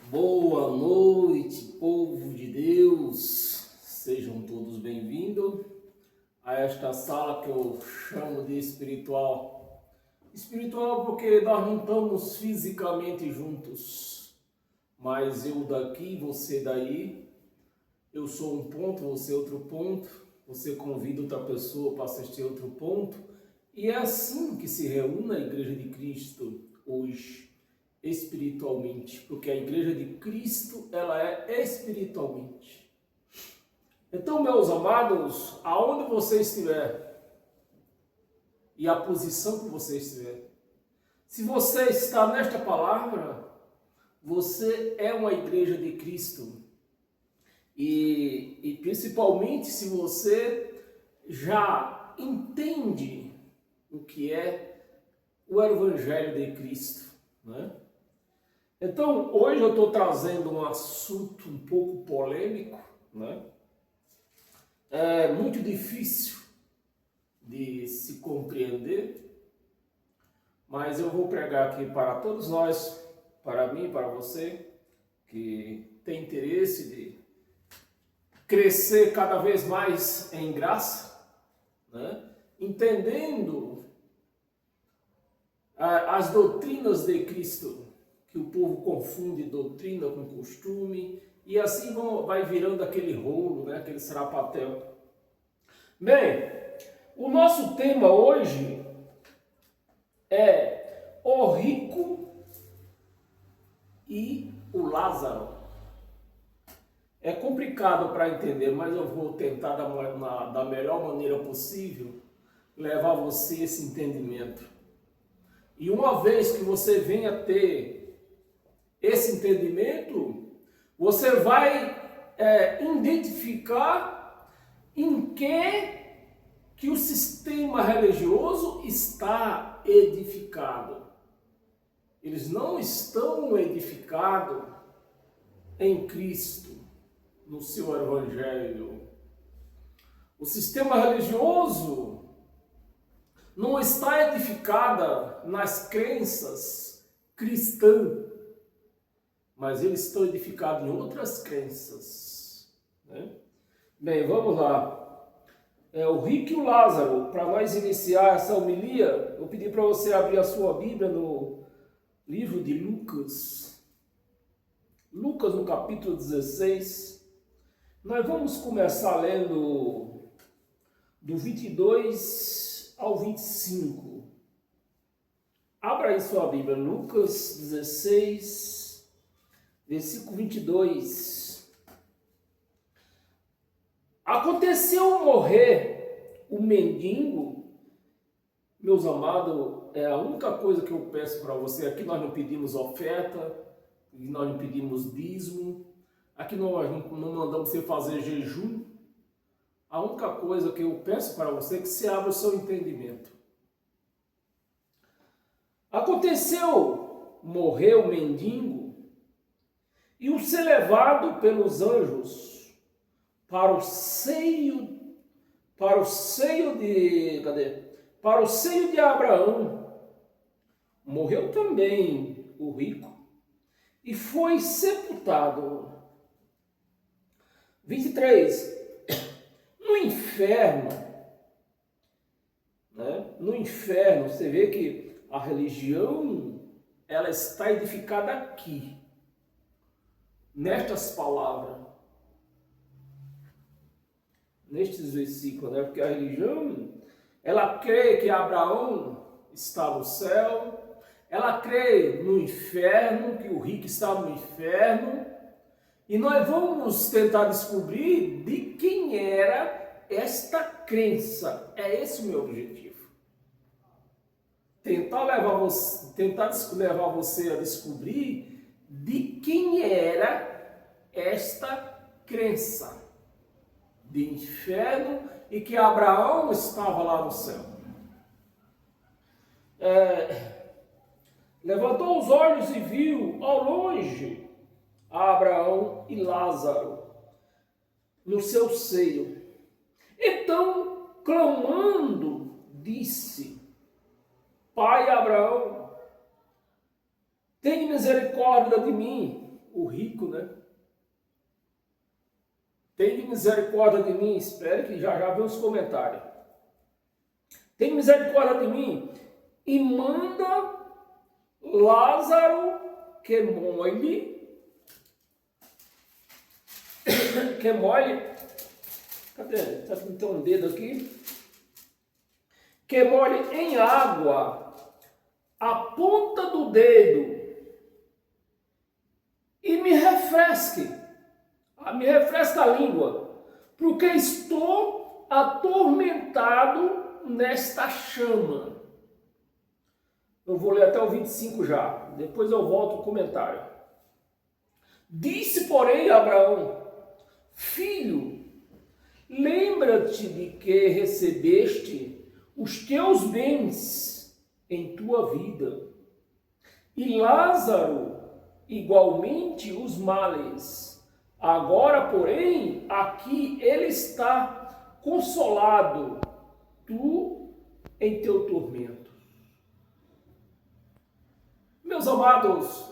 Boa noite, povo de Deus, sejam todos bem-vindos a esta sala que eu chamo de espiritual. Espiritual porque nós não estamos fisicamente juntos, mas eu daqui, você daí, eu sou um ponto, você outro ponto, você convida outra pessoa para assistir outro ponto, e é assim que se reúne a Igreja de Cristo hoje. Espiritualmente, porque a Igreja de Cristo, ela é espiritualmente. Então, meus amados, aonde você estiver e a posição que você estiver, se você está nesta palavra, você é uma Igreja de Cristo. E principalmente se você já entende o que é o Evangelho de Cristo, né? Então, hoje eu estou trazendo um assunto um pouco polêmico, né? É muito difícil de se compreender, mas eu vou pregar aqui para todos nós, para mim, para você, que tem interesse de crescer cada vez mais em graça, né? Entendendo as doutrinas de Cristo, que o povo confunde doutrina com costume, e assim vai virando aquele rolo, né, aquele sarapatel. Bem, o nosso tema hoje é o rico e o Lázaro. É complicado para entender, mas eu vou tentar da melhor maneira possível levar você esse entendimento. E uma vez que você venha ter esse entendimento, você vai identificar em que o sistema religioso está edificado. Eles não estão edificados em Cristo, no seu Evangelho. O sistema religioso não está edificado nas crenças cristãs, mas eles estão edificados em outras crenças, né? Bem, vamos lá. O rico e o Lázaro. Para nós iniciar essa homilia, eu pedi para você abrir a sua Bíblia no livro de Lucas. Lucas, no capítulo 16. Nós vamos começar lendo do 22 ao 25. Abra aí sua Bíblia, Lucas 16, versículo 22. Aconteceu morrer o mendigo. Meus amados, é a única coisa que eu peço para você. Aqui nós não pedimos oferta, nós não pedimos dízimo, aqui nós não mandamos você fazer jejum. A única coisa que eu peço para você é que você abra o seu entendimento. Aconteceu morrer o mendigo e o ser levado pelos anjos para o seio de Abraão. Morreu também o rico e foi sepultado. 23. No inferno, né? No inferno, você vê que a religião, ela está edificada aqui, nestas palavras, nestes versículos, né? Porque a religião, ela crê que Abraão está no céu, ela crê no inferno, que o rico está no inferno, e nós vamos tentar descobrir de quem era esta crença. É esse o meu objetivo. Tentar levar você a descobrir de quem era esta crença de inferno e que Abraão estava lá no céu. Levantou os olhos e viu ao longe Abraão e Lázaro no seu seio. Então, clamando, disse: Pai Abraão, tem misericórdia de mim o rico, né? Tem misericórdia de mim, espere que já vem os comentários. Tem misericórdia de mim e manda Lázaro que molhe, cadê? Tem um dedo aqui. Que molhe em água a ponta do dedo e me refresque a língua, porque estou atormentado nesta chama. Eu vou ler até o 25 já, depois eu volto ao comentário. Disse, porém, Abraão: filho, lembra-te de que recebeste os teus bens em tua vida, e Lázaro igualmente os males. Agora, porém, aqui ele está consolado, tu em teu tormento. Meus amados,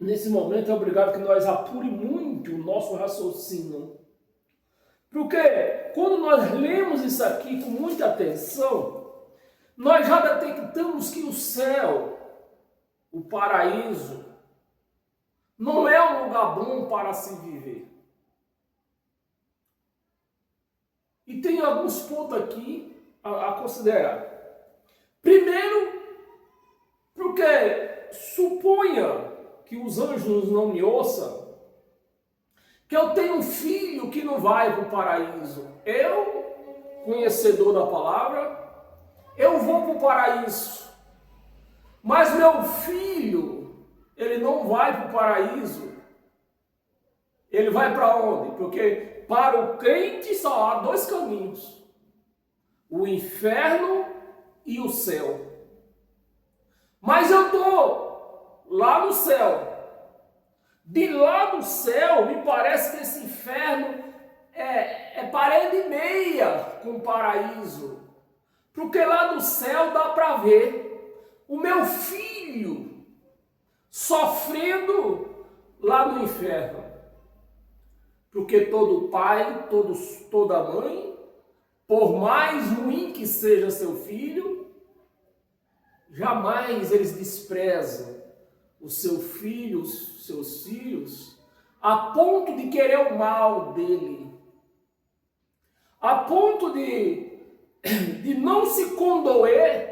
nesse momento é obrigado que nós apure muito o nosso raciocínio. Porque quando nós lemos isso aqui com muita atenção, nós já detectamos que o céu, o paraíso, não é um lugar bom para se viver. E tem alguns pontos aqui a considerar. Primeiro, porque suponha que os anjos não me ouçam, que eu tenho um filho que não vai para o paraíso. Eu, conhecedor da palavra, eu vou para o paraíso. Mas meu filho, ele não vai para o paraíso. Ele vai para onde? Porque para o crente só há dois caminhos: o inferno e o céu. Mas eu estou lá no céu. De lá do céu, me parece que esse inferno é parede e meia com o paraíso. Porque lá do céu dá para ver o meu filho sofrendo lá no inferno. Porque todo pai, toda mãe, por mais ruim que seja seu filho, jamais eles desprezam o seu filho, os seus filhos, a ponto de querer o mal dele, a ponto de não se condoer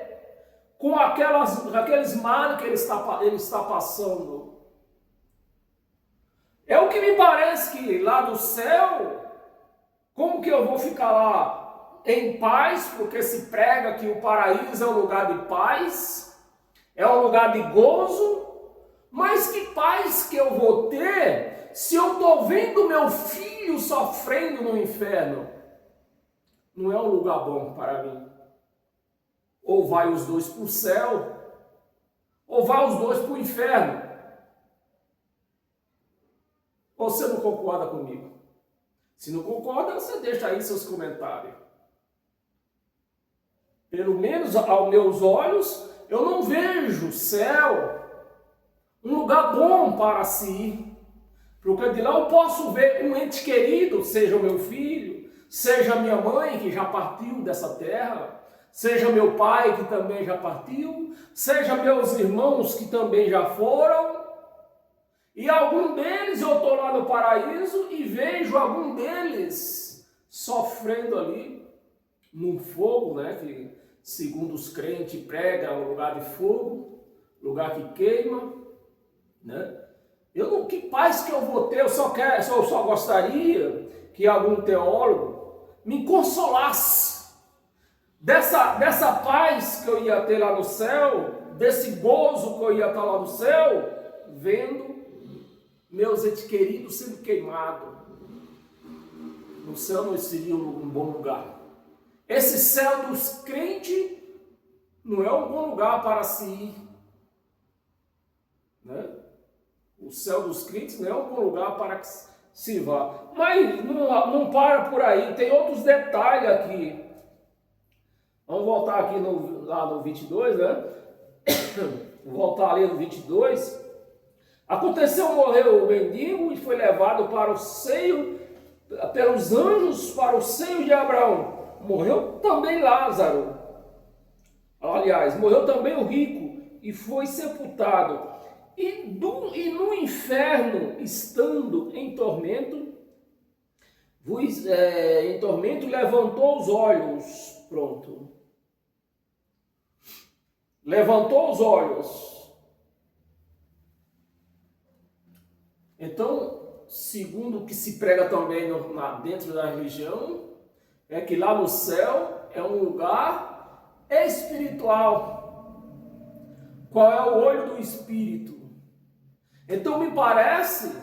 com aqueles males que ele está passando. É o que me parece que lá do céu, como que eu vou ficar lá em paz, porque se prega que o paraíso é um lugar de paz, é um lugar de gozo. Mas que paz que eu vou ter se eu estou vendo meu filho sofrendo no inferno? Não é um lugar bom para mim. Ou vai os dois para o céu, ou vai os dois para o inferno. Ou você não concorda comigo? Se não concorda, você deixa aí seus comentários. Pelo menos aos meus olhos, eu não vejo céu um lugar bom para se ir, porque de lá eu posso ver um ente querido, seja o meu filho, seja a minha mãe que já partiu dessa terra, seja meu pai que também já partiu, seja meus irmãos que também já foram, e algum deles eu estou lá no paraíso e vejo algum deles sofrendo ali num fogo, né, que segundo os crentes prega um lugar de fogo, lugar que queima. Né? Que paz que eu vou ter? Eu só gostaria que algum teólogo me consolasse dessa paz que eu ia ter lá no céu, desse gozo que eu ia estar lá no céu, vendo meus entes queridos sendo queimados. No céu não seria um bom lugar. Esse céu dos crentes não é um bom lugar para se ir. Né? O céu dos crentes não é um bom lugar para que se vá. Mas não para por aí, tem outros detalhes aqui. Vamos voltar aqui lá no 22, né? Vou voltar ali no 22. Aconteceu, morreu o mendigo e foi levado para o seio, pelos anjos, para o seio de Abraão. Morreu também Lázaro. Aliás, morreu também o rico e foi sepultado. E no inferno, estando em tormento, levantou os olhos. Pronto. Levantou os olhos. Então, segundo o que se prega também dentro da religião, é que lá no céu é um lugar espiritual. Qual é o olho do Espírito? Então me parece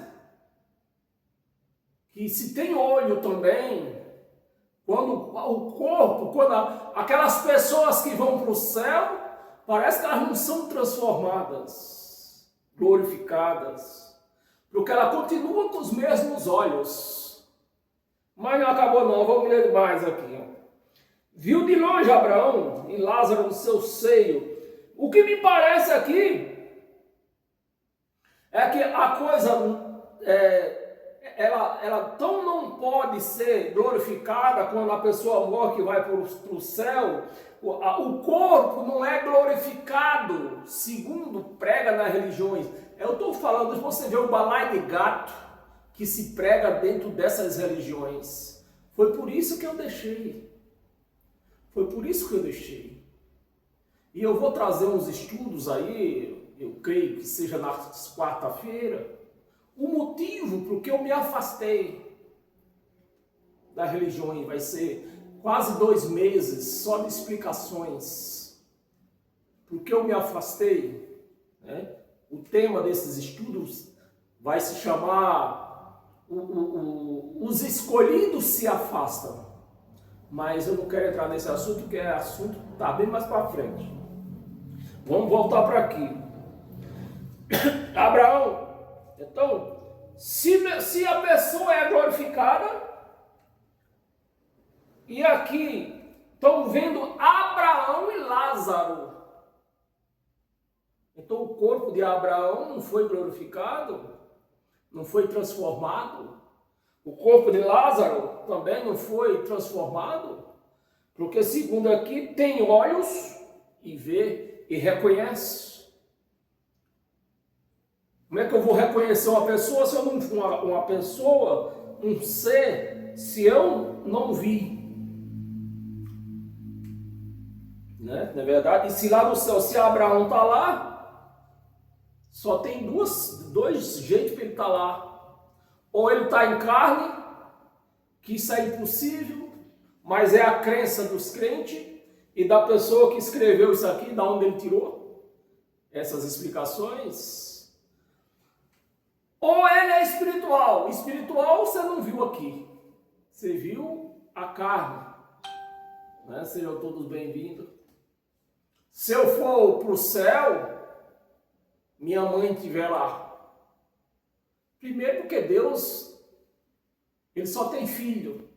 que se tem olho também, quando o corpo, quando aquelas pessoas que vão para o céu, parece que elas não são transformadas, glorificadas, porque ela continua com os mesmos olhos. Mas não acabou não, vamos ler mais aqui. Viu de longe Abraão e Lázaro no seu seio. O que me parece aqui é que a coisa, ela tão não pode ser glorificada quando a pessoa morre que vai para o céu. O corpo não é glorificado, segundo prega nas religiões. Eu estou falando, você vê o balai de gato que se prega dentro dessas religiões. Foi por isso que eu deixei. Foi por isso que eu deixei. E eu vou trazer uns estudos aí, eu creio que seja na quarta-feira, o motivo por que eu me afastei da religião. Vai ser quase 2 meses só de explicações. Por que eu me afastei? Né? O tema desses estudos vai se chamar Os Escolhidos se Afastam. Mas eu não quero entrar nesse assunto, porque é assunto que está bem mais para frente. Vamos voltar para aqui. Abraão, então, se a pessoa é glorificada, e aqui estão vendo Abraão e Lázaro. Então o corpo de Abraão não foi glorificado, não foi transformado. O corpo de Lázaro também não foi transformado, porque segundo aqui tem olhos e vê e reconhece. Como é que eu vou reconhecer uma pessoa se eu não uma pessoa, um ser, se eu não vi? Né? Na verdade, se lá no céu, se Abraão está lá, só tem dois jeitos para ele estar lá. Ou ele está em carne, que isso é impossível, mas é a crença dos crentes e da pessoa que escreveu isso aqui, da onde ele tirou essas explicações. Ou ele é espiritual. Espiritual você não viu aqui. Você viu a carne. Né? Sejam todos bem-vindos. Se eu for para o céu, minha mãe estiver lá. Primeiro porque Deus, ele só tem filho.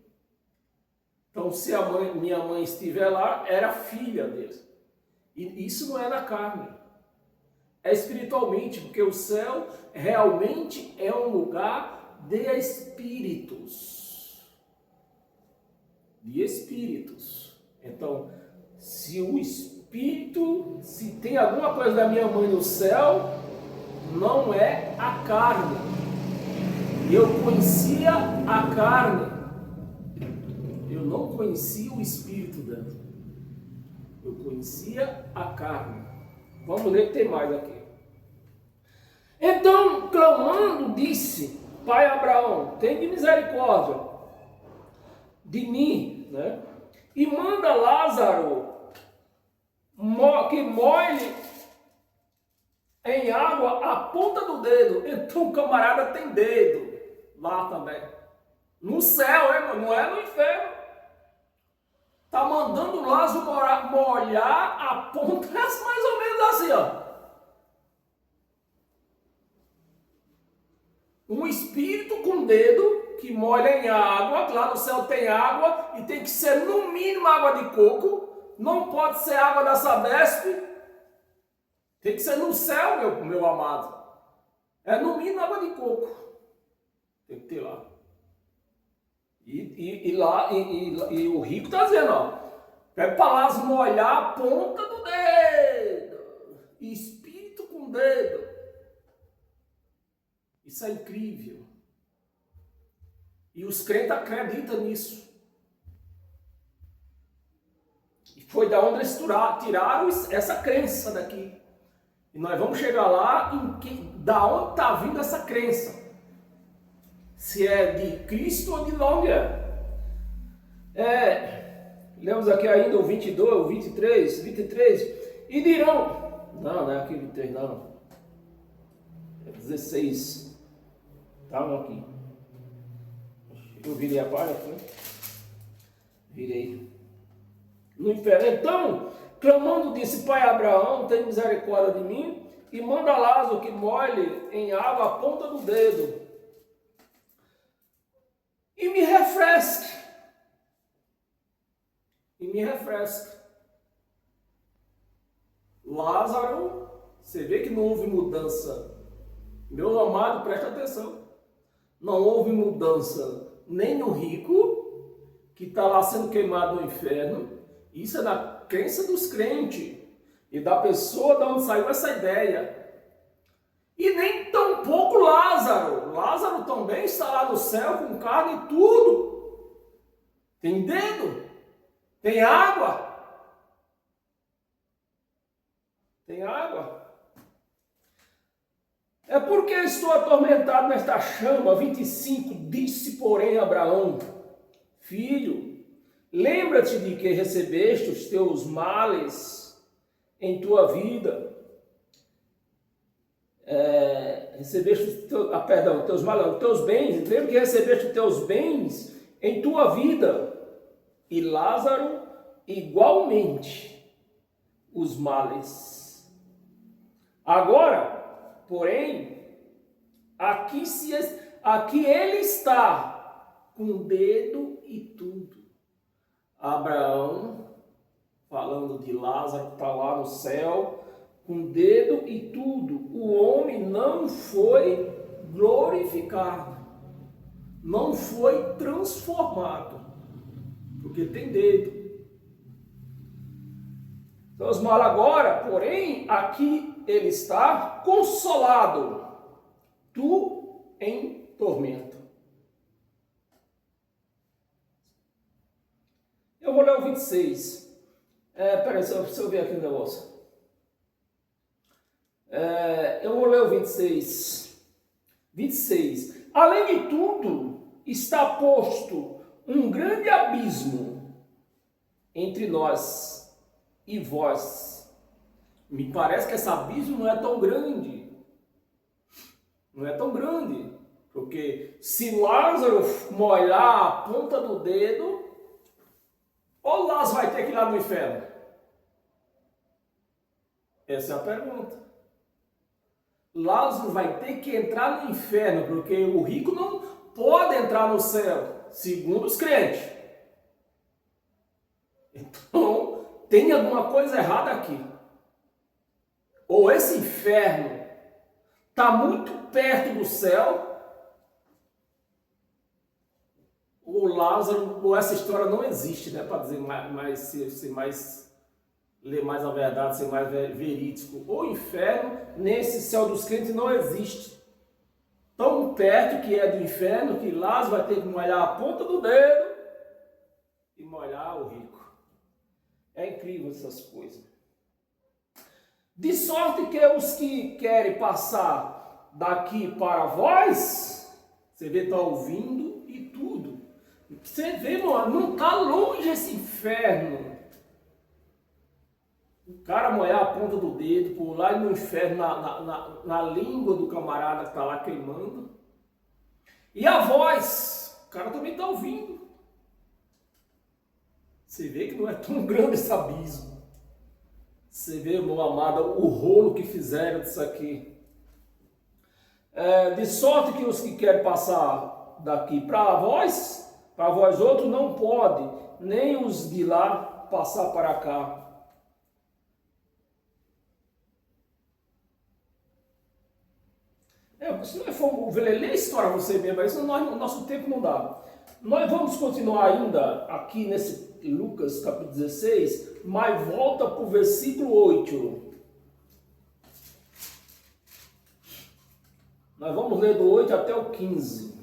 Então se minha mãe estiver lá, era filha dele. E isso não é na carne. É espiritualmente, porque o céu realmente é um lugar de espíritos. De espíritos. Então, se o espírito, se tem alguma coisa da minha mãe no céu, não é a carne. Eu conhecia a carne. Eu não conhecia o espírito dela. Eu conhecia a carne. Vamos ler que tem mais aqui. Então, clamando, disse: Pai Abraão, tem de misericórdia de mim, né? E manda Lázaro que molhe em água a ponta do dedo. Então o camarada tem dedo lá também. No céu, não é no inferno. Tá mandando Lázaro molhar a ponta, mais ou menos assim, ó. Um espírito com dedo que molha em água, lá no céu tem água, e tem que ser no mínimo água de coco, não pode ser água da Sabesp, tem que ser no céu, meu amado. É no mínimo água de coco. Tem que ter lá. E o rico está dizendo, ó, pega para lá molhar a ponta do dedo. Espírito com dedo. Isso é incrível. E os crentes acreditam nisso. E foi da onde eles tiraram essa crença daqui. E nós vamos chegar lá da onde está vindo essa crença. Se é de Cristo ou de onde é. Lemos aqui ainda o 22, o 23. E dirão. Não é aqui 23 não. É 16. Estavam aqui. Eu virei a página, foi? Virei. No inferno. Então, clamando, disse: Pai Abraão, tem misericórdia de mim e manda Lázaro que molhe em água a ponta do dedo e me refresque. Lázaro, você vê que não houve mudança. Meu amado, presta atenção. Não houve mudança nem no rico, que está lá sendo queimado no inferno. Isso é na crença dos crentes e da pessoa de onde saiu essa ideia. E nem tampouco Lázaro. Lázaro também está lá no céu com carne e tudo. Tem dedo, tem água. É porque estou atormentado nesta chama. 25, disse porém Abraão: Filho, lembra-te de que recebeste os teus males em tua vida. Teus males, os teus bens. Lembra que recebeste os teus bens em tua vida. E Lázaro, igualmente, os males. Agora, porém, aqui ele está com dedo e tudo. Abraão, falando de Lázaro que está lá no céu, com dedo e tudo. O homem não foi glorificado, não foi transformado, porque tem dedo. Então, os mal agora, porém, aqui ele está consolado, tu em tormento. Eu vou ler o 26. Peraí, deixa eu ver aqui o negócio. Eu vou ler o 26. 26. Além de tudo, está posto um grande abismo entre nós e vós. Me parece que esse abismo não é tão grande. Não é tão grande. Porque se Lázaro molhar a ponta do dedo, ou Lázaro vai ter que ir lá no inferno? Essa é a pergunta. Lázaro vai ter que entrar no inferno, porque o rico não pode entrar no céu, segundo os crentes. Então, tem alguma coisa errada aqui. Ou esse inferno está muito perto do céu, ou Lázaro, ou essa história não existe, né? Para dizer ler mais a verdade, ser mais verídico. O inferno, nesse céu dos crentes, não existe. Tão perto que é do inferno, que Lázaro vai ter que molhar a ponta do dedo e molhar o rico. É incrível essas coisas. De sorte que os que querem passar daqui para vós, você vê, está ouvindo e tudo. Você vê, mano, não está longe esse inferno. O cara molhar a ponta do dedo, pular no inferno, na língua do camarada que está lá queimando. E a voz, o cara também está ouvindo. Você vê que não é tão grande esse abismo. Você vê, meu amado, o rolo que fizeram disso aqui. De sorte que os que querem passar daqui para vós outros, não pode, nem os de lá passar para cá. Se nós formos ler a história você mesmo, aí senão o nosso tempo não dá. Nós vamos continuar ainda aqui nesse Lucas capítulo 16, mas volta para o versículo 8. Nós vamos ler do 8 até o 15.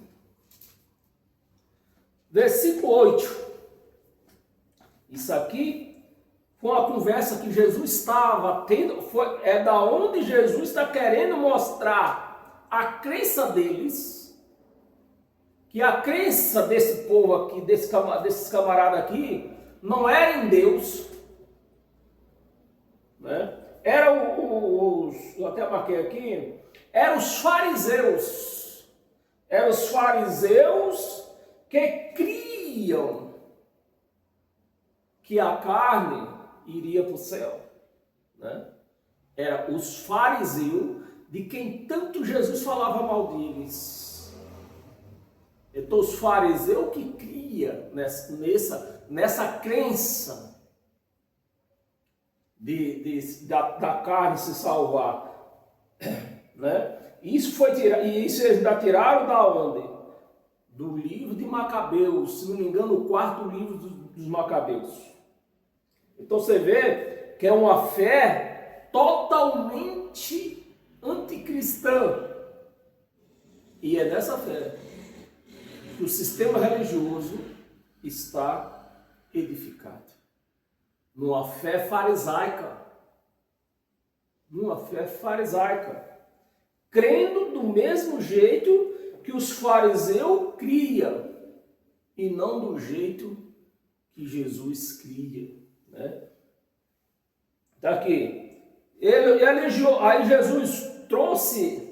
Versículo 8. Isso aqui foi uma conversa que Jesus estava tendo, é da onde Jesus está querendo mostrar a crença deles, que a crença desse povo aqui, desses camaradas aqui, não era em Deus, né? Era eu até marquei aqui, eram os fariseus. Eram os fariseus que criam que a carne iria para o céu, né? Era os fariseus de quem tanto Jesus falava mal deles. Então os fariseus que cria nessa crença da carne se salvar, né? Isso eles ainda tiraram da onde? Do livro de Macabeus, se não me engano, o quarto livro dos Macabeus. Então você vê que é uma fé totalmente anticristã. E é nessa fé que o sistema religioso está edificado. Numa fé farisaica. Numa fé farisaica. Crendo do mesmo jeito que os fariseus criam. E não do jeito que Jesus cria, né? Tá aqui. Aí Jesus trouxe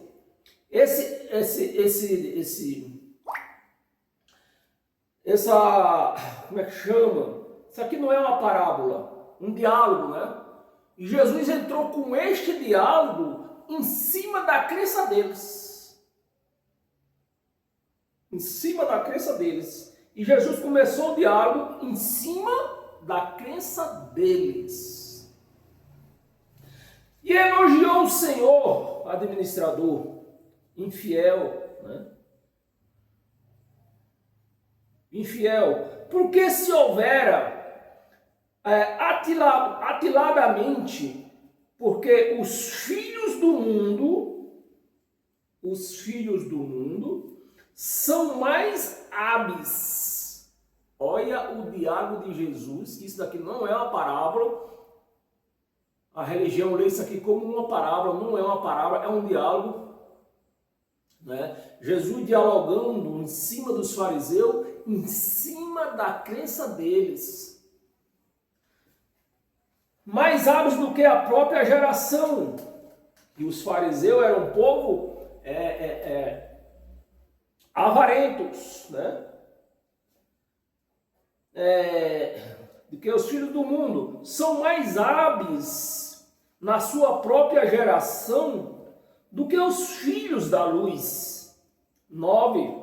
como é que chama? Isso aqui não é uma parábola, um diálogo, né? E Jesus entrou com este diálogo em cima da crença deles. Em cima da crença deles. E Jesus começou o diálogo em cima da crença deles. E elogiou o Senhor, administrador, infiel, né? Infiel, porque se houvera atiladamente, porque os filhos do mundo são mais hábeis. Olha o diálogo de Jesus, que isso daqui não é uma parábola. A religião lê isso aqui como uma parábola, não é uma parábola, é um diálogo, né? Jesus dialogando em cima dos fariseus, em cima da crença deles. Mais hábeis do que a própria geração. E os fariseus eram um povo avarentos, né? Do que os filhos do mundo. São mais hábeis na sua própria geração do que os filhos da luz. 9.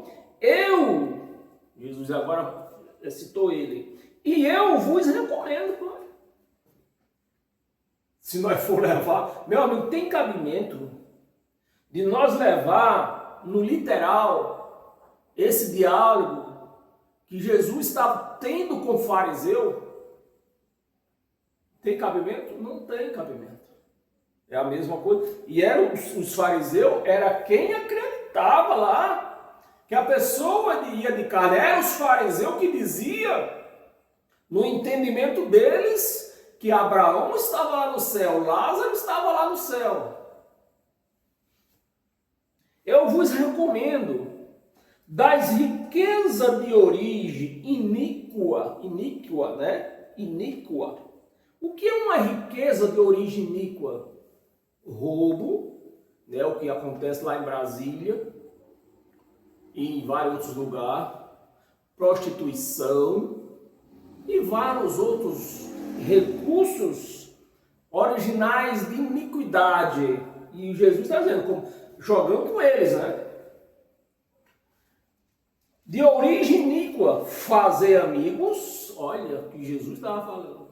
Jesus agora citou ele. E eu vos recomendo. Se nós for levar, meu amigo, tem cabimento de nós levar no literal esse diálogo que Jesus estava tendo com o fariseu? Tem cabimento? Não tem cabimento. É a mesma coisa. E os fariseus era quem acreditava lá que a pessoa ia de carne. Eram os fariseus que dizia, no entendimento deles, que Abraão estava lá no céu, Lázaro estava lá no céu. Eu vos recomendo, das riquezas de origem iníqua, né? Iníqua. O que é uma riqueza de origem iníqua? Roubo, né? O que acontece lá em Brasília e em vários outros lugares, prostituição e vários outros recursos originais de iniquidade. E Jesus está dizendo, jogando com eles, né? De origem iníqua, fazer amigos. Olha o que Jesus estava falando.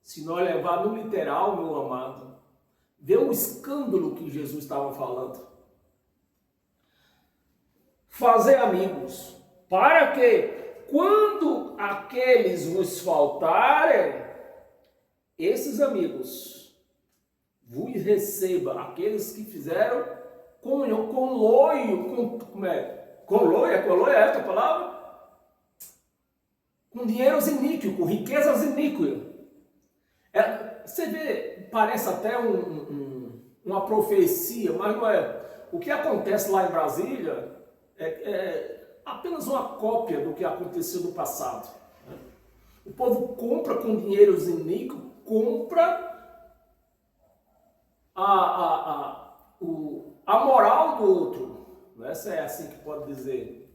Se nós levar no literal, meu amado, vê o escândalo que Jesus estava falando. fazer amigos, para que, quando aqueles vos faltarem, esses amigos vos recebam, aqueles que fizeram comunhão, conloio, é essa palavra? Com dinheiros iníquos, com riquezas iníquas. Você vê, parece até uma profecia, mas não é. O que acontece lá em Brasília é apenas uma cópia do que aconteceu no passado. O povo compra com dinheiros iníquos, compra a moral do outro. Essa é assim que pode dizer.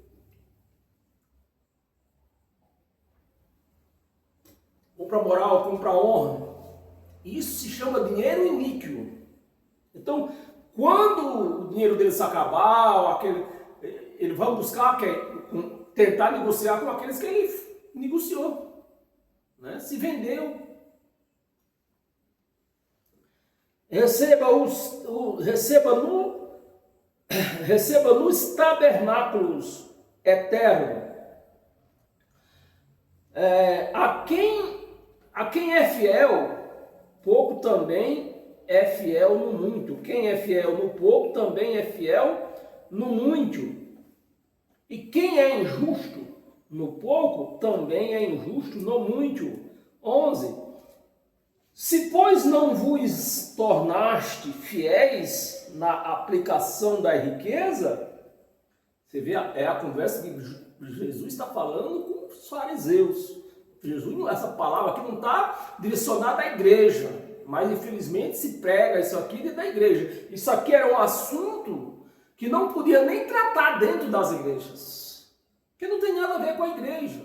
Compra moral, compra honra. Isso se chama dinheiro iníquo. Então, quando o dinheiro deles acabar, eles vão buscar, tentar negociar com aqueles que ele negociou, né? Se vendeu. Receba nos tabernáculos eternos. A quem é fiel, pouco também é fiel no muito. Quem é fiel no pouco também é fiel no muito. E quem é injusto no pouco também é injusto no muito. 11. Se, pois, não vos tornaste fiéis na aplicação da riqueza, você vê, é a conversa que Jesus está falando com os fariseus. Jesus, essa palavra aqui não está direcionada à igreja, mas infelizmente se prega isso aqui dentro da igreja. Isso aqui era um assunto que não podia nem tratar dentro das igrejas, porque não tem nada a ver com a igreja.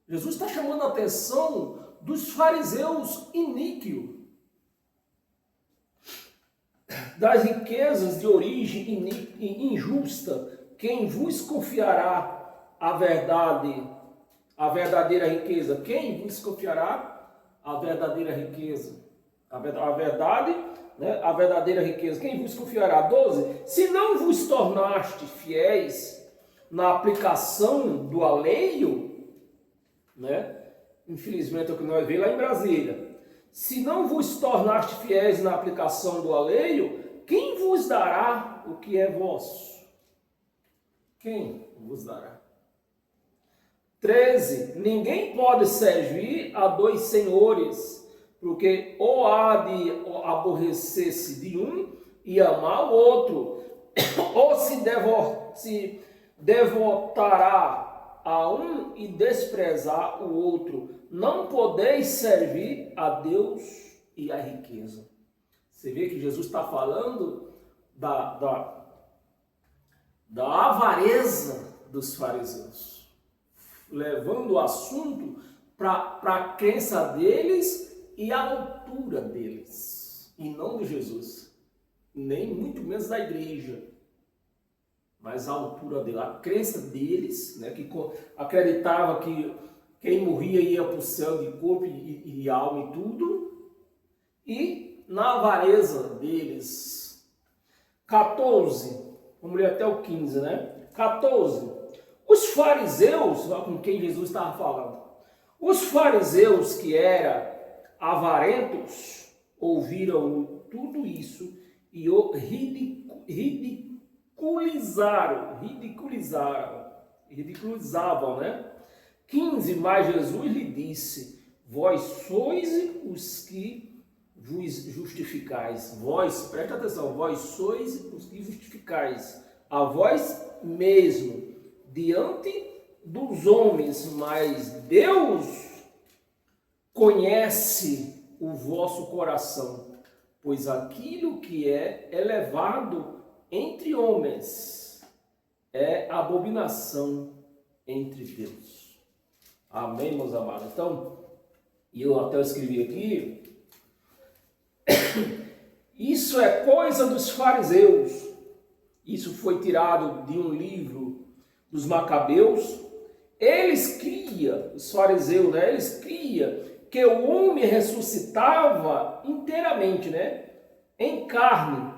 Jesus está chamando a atenção dos fariseus iníquos, das riquezas de origem injusta. Quem vos confiará a verdadeira riqueza? Quem vos confiará a verdadeira riqueza? A verdade, né? A verdadeira riqueza. Quem vos confiará? 12. Se não vos tornaste fiéis na aplicação do alheio, né? Infelizmente é o que nós vemos lá em Brasília. Se não vos tornaste fiéis na aplicação do alheio, quem vos dará o que é vosso? Quem vos dará? 13. Ninguém pode servir a dois senhores, porque ou há de aborrecer-se de um e amar o outro, ou se devotará a um e desprezar o outro. Não podeis servir a Deus e a riqueza. Você vê que Jesus está falando da avareza dos fariseus, levando o assunto para a crença deles e a altura deles, e não de Jesus, nem muito menos da igreja, mas a altura dele, a crença deles, né, que acreditava que quem morria ia para o céu de corpo e alma e tudo, e na avareza deles. 14, vamos ler até o 15, né? 14. Os fariseus, com quem Jesus estava falando, os fariseus que eram avarentos, ouviram tudo isso e o ridicularizavam, né? 15, mas Jesus lhe disse: vós sois os que vos justificais. Vós, presta atenção, vós sois os que justificais a vós mesmo diante dos homens, mas Deus conhece o vosso coração, pois aquilo que é elevado entre homens é abominação entre Deus. Amém, meus amados? Então, eu até escrevi aqui, isso é coisa dos fariseus. Isso foi tirado de um livro dos Macabeus. Eles criam, os fariseus, né? Eles criam que o homem ressuscitava inteiramente, né? Em carne.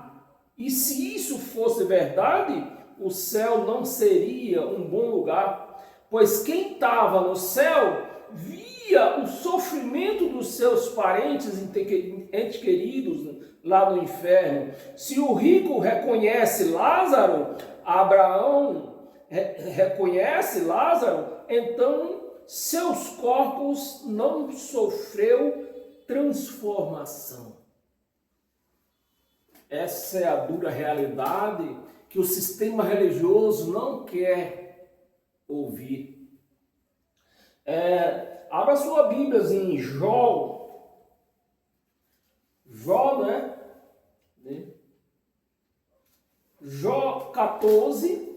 E se isso fosse verdade, o céu não seria um bom lugar, pois quem estava no céu via o sofrimento dos seus parentes entes queridos lá no inferno. Se o rico reconhece Lázaro, Abraão reconhece Lázaro, então seus corpos não sofreu transformação. Essa é a dura realidade que o sistema religioso não quer ouvir. Abra sua Bíblia em Jó, né? Jó 14,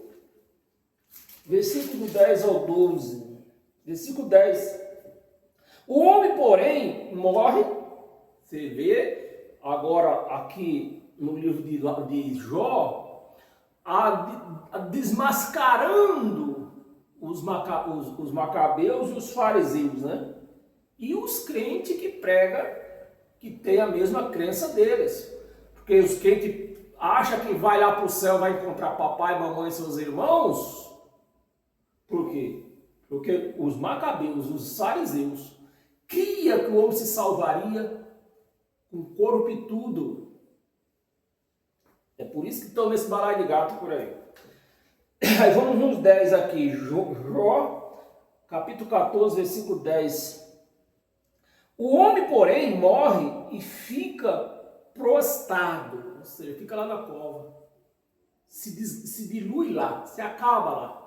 versículo 10 ao 12. Versículo 10. O homem, porém, morre. Você vê agora aqui no livro de Jó, desmascarando os macabeus e os fariseus, né? E os crentes que pregam, que tem a mesma crença deles. Porque os crentes acham que vai lá para o céu, vai encontrar papai, mamãe e seus irmãos. Por quê? Porque os macabeus, os fariseus, cria que o homem se salvaria com corpo e tudo. É por isso que estão nesse balaio de gato por aí. Aí vamos nos 10 aqui. Jó, capítulo 14, versículo 10. O homem, porém, morre e fica prostrado, ou seja, fica lá na cova. Se dilui lá, se acaba lá.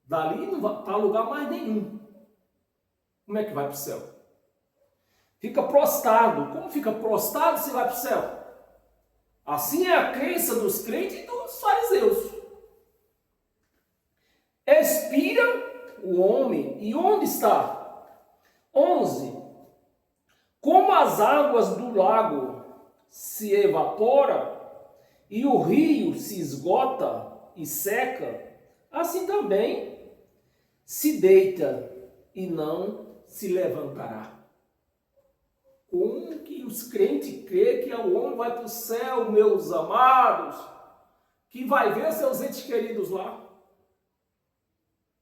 Dali não vai para lugar mais nenhum. Como é que vai para o céu? Fica prostrado. Como fica prostrado se vai para o céu? Assim é a crença dos crentes e dos fariseus. Expira o homem, e onde está? 11. Como as águas do lago se evapora e o rio se esgota e seca, assim também se deita e não se levantará. Como que os crentes creem que o homem vai para o céu, meus amados, que vai ver seus entes queridos lá?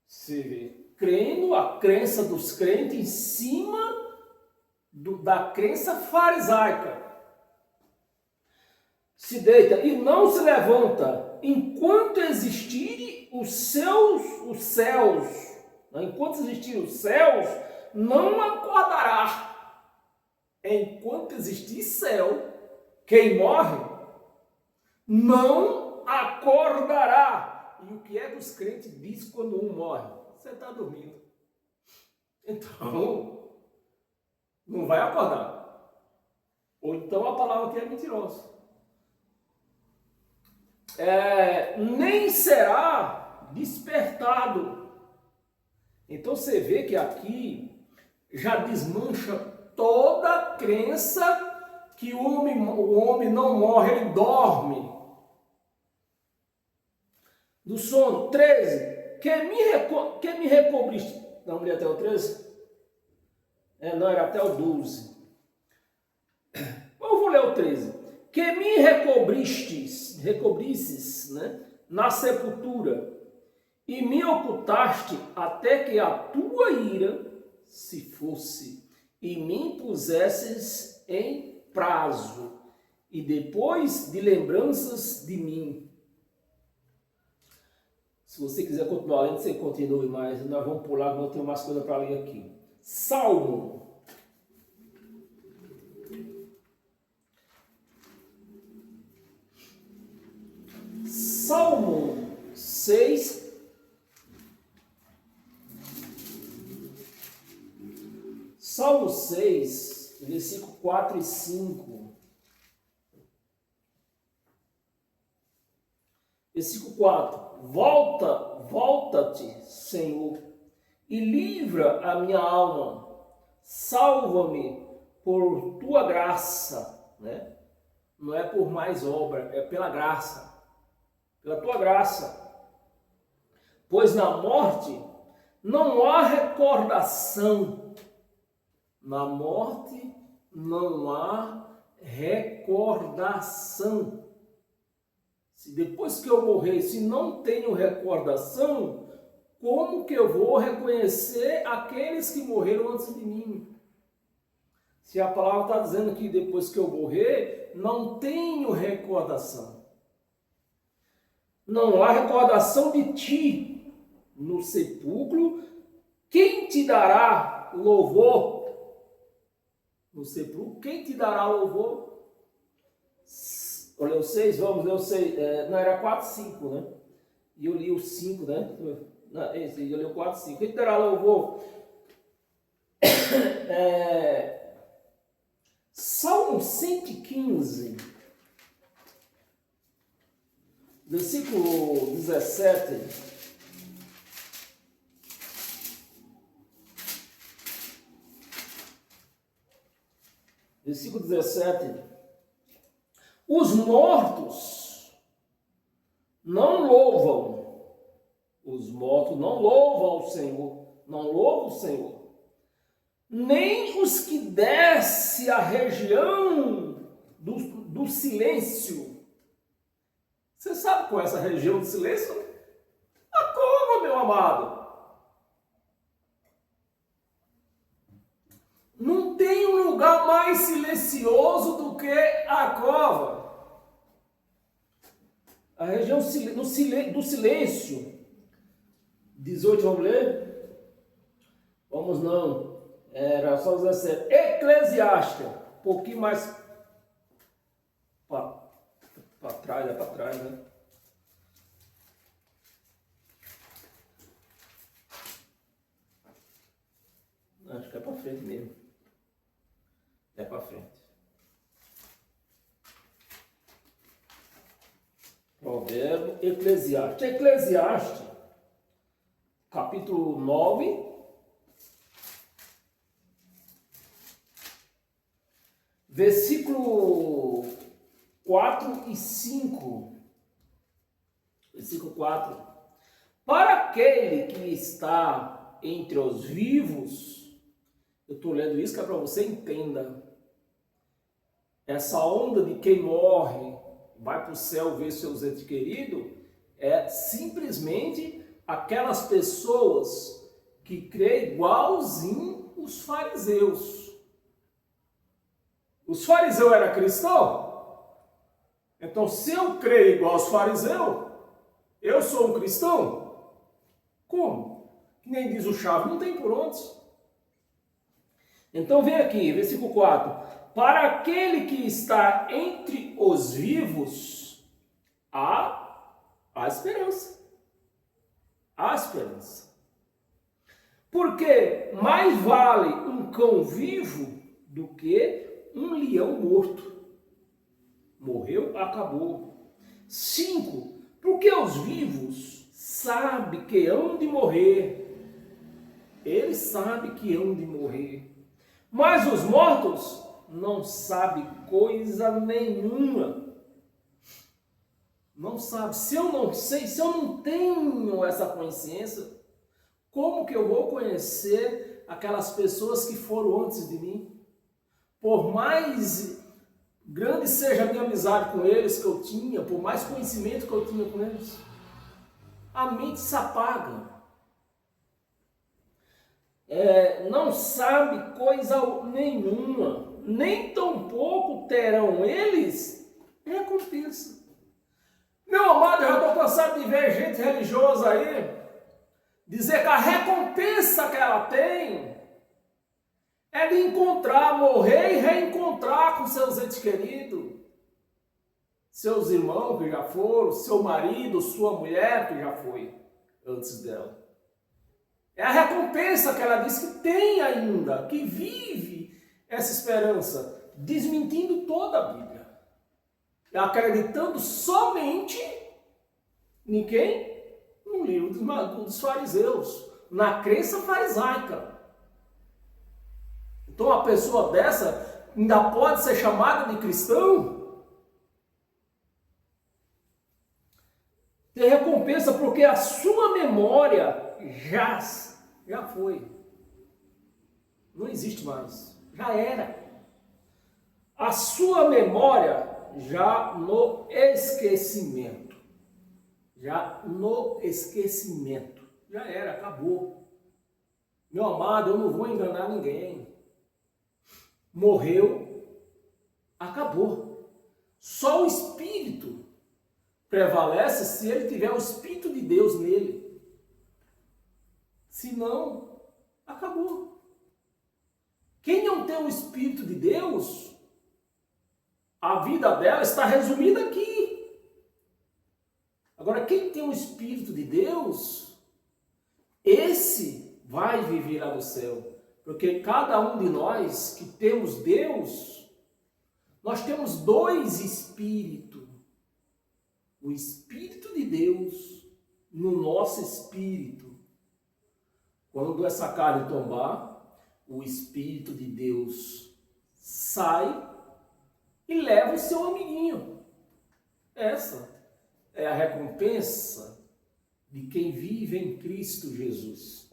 Se vê, crendo a crença dos crentes em cima da crença farisaica. Se deita e não se levanta enquanto existirem os céus, enquanto existirem os céus, não acordará. Enquanto existir céu, quem morre não acordará. E o que é que os crentes dizem quando um morre? Você está dormindo. Então, não vai acordar. Ou então a palavra aqui é mentirosa. Nem será despertado. Então você vê que aqui já desmancha toda a crença que o homem não morre, ele dorme. Do sono, 13. Que me recobriste. Não, li até o 13? Não, era até o 12. Eu vou ler o 13. Que me recobristes, né, na sepultura, e me ocultaste até que a tua ira se fosse, e me impusesses em prazo, e depois de lembranças de mim. Se você quiser continuar lendo, você continue, mas nós vamos pular, não tenho mais coisa para ler aqui. Salmo. Salmo 6. Salmo 6, versículo 4 e 5. Versículo 4. Volta-te, Senhor, e livra a minha alma. Salva-me por tua graça, né? Não é por mais obra, é pela graça. Pela tua graça. Pois na morte não há recordação. Na morte não há recordação. Se depois que eu morrer, se não tenho recordação, como que eu vou reconhecer aqueles que morreram antes de mim? Se a palavra está dizendo que depois que eu morrer, não tenho recordação. Não há recordação de ti no sepulcro. Quem te dará louvor? No sepulcro, quem te dará louvor? Eu leu 6, vamos ler o 6. Não, era 4, 5, né? E eu li o 5, né? Não, esse, eu li o 4, 5. Quem te dará louvor? Salmo 115, versículo 17. Versículo 17. Os mortos não louvam. Os mortos não louvam ao Senhor. Não louvam o Senhor. Nem os que desce a região do silêncio. Você sabe qual é essa região do silêncio? A cova, meu amado. Não tem um lugar mais silencioso do que a cova. A região do silêncio. 18, vamos ler? Vamos não. Era só 17. Eclesiastes. Um pouquinho mais para trás, né? Acho que é para frente mesmo. É para frente. Provérbio, Eclesiastes. Eclesiastes, capítulo 9, versículo 4 e 5. Versículo 4. Para aquele que está entre os vivos, eu estou lendo isso que é para você entenda. Essa onda de quem morre, vai para o céu ver seus entes queridos, é simplesmente aquelas pessoas que creem igualzinho os fariseus. Os fariseus eram cristãos? Então, se eu creio igual aos fariseus, eu sou um cristão? Como? Que nem diz o Chave, não tem por onde. Então, vem aqui, versículo 4. Para aquele que está entre os vivos, há esperança. Há esperança. Porque mais vale um cão vivo do que um leão morto. Morreu, acabou. 5. Porque os vivos sabem que hão de morrer. Eles sabem que hão de morrer. Mas os mortos não sabem coisa nenhuma. Não sabe. Se eu não sei, se eu não tenho essa consciência, como que eu vou conhecer aquelas pessoas que foram antes de mim? Por mais grande seja a minha amizade com eles que eu tinha, por mais conhecimento que eu tinha com eles, a mente se apaga. Não sabe coisa nenhuma, nem tampouco terão eles recompensa. Meu amado, eu já estou cansado de ver gente religiosa aí dizer que a recompensa que ela tem é de encontrar, morrer e reencontrar com seus entes queridos, seus irmãos que já foram, seu marido, sua mulher que já foi antes dela. É a recompensa que ela diz que tem ainda, que vive essa esperança, desmentindo toda a Bíblia. Acreditando somente em quem? No livro dos fariseus, na crença farisaica. Então, uma pessoa dessa ainda pode ser chamada de cristão? Tem recompensa porque a sua memória já foi. Não existe mais. Já era. A sua memória já no esquecimento. já no esquecimento. Já era, acabou. Meu amado, eu não vou enganar ninguém. Morreu, acabou. Só o Espírito prevalece se ele tiver o Espírito de Deus nele. Se não, acabou. Quem não tem o Espírito de Deus, a vida dela está resumida aqui. Agora, quem tem o Espírito de Deus, esse vai viver lá no céu. Porque cada um de nós que temos Deus, nós temos dois espíritos. O Espírito de Deus no nosso espírito. Quando essa carne tombar, o Espírito de Deus sai e leva o seu amiguinho. Essa é a recompensa de quem vive em Cristo Jesus.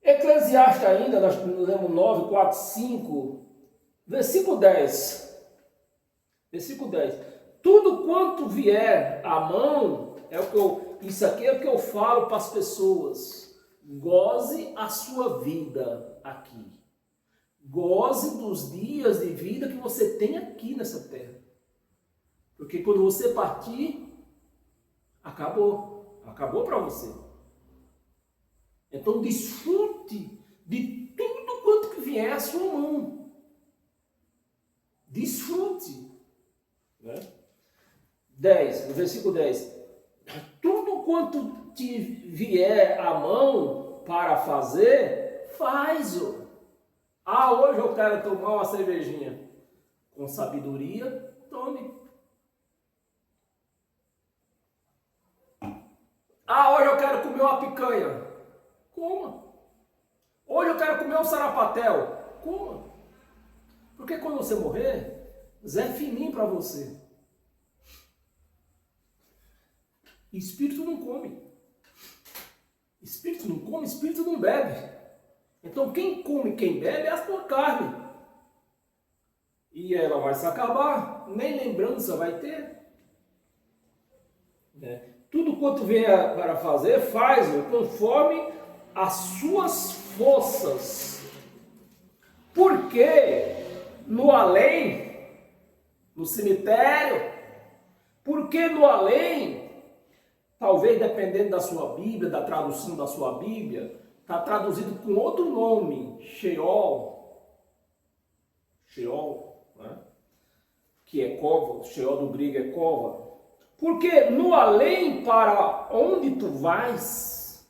Eclesiastes ainda, nós lemos 9, 4, 5, versículo 10. Versículo 10. Tudo quanto vier à mão, isso aqui é o que eu falo para as pessoas. Goze a sua vida aqui. Goze dos dias de vida que você tem aqui nessa terra. Porque quando você partir, acabou. Acabou para você. Então desfrute de tudo quanto que vier à sua mão. Desfrute. Né? 10, no versículo 10. Tudo quanto te vier à mão para fazer, faz-o. Ah, hoje eu quero tomar uma cervejinha. Com sabedoria, tome. Ah, hoje eu quero comer uma picanha. Coma. Hoje eu quero comer um sarapatel. Coma. Porque quando você morrer, Zé fininho para você. Espírito não come. Espírito não come, espírito não bebe. Então quem come, quem bebe é a sua carne. E ela vai se acabar, nem lembrança vai ter. Né? Tudo quanto vier para fazer, faz-o conforme as suas forças. Porque no além, no cemitério, porque no além, talvez dependendo da sua Bíblia, da tradução da sua Bíblia, está traduzido com outro nome, Sheol. Sheol, né? Que é cova, Sheol do grego é cova. Porque no além, para onde tu vais?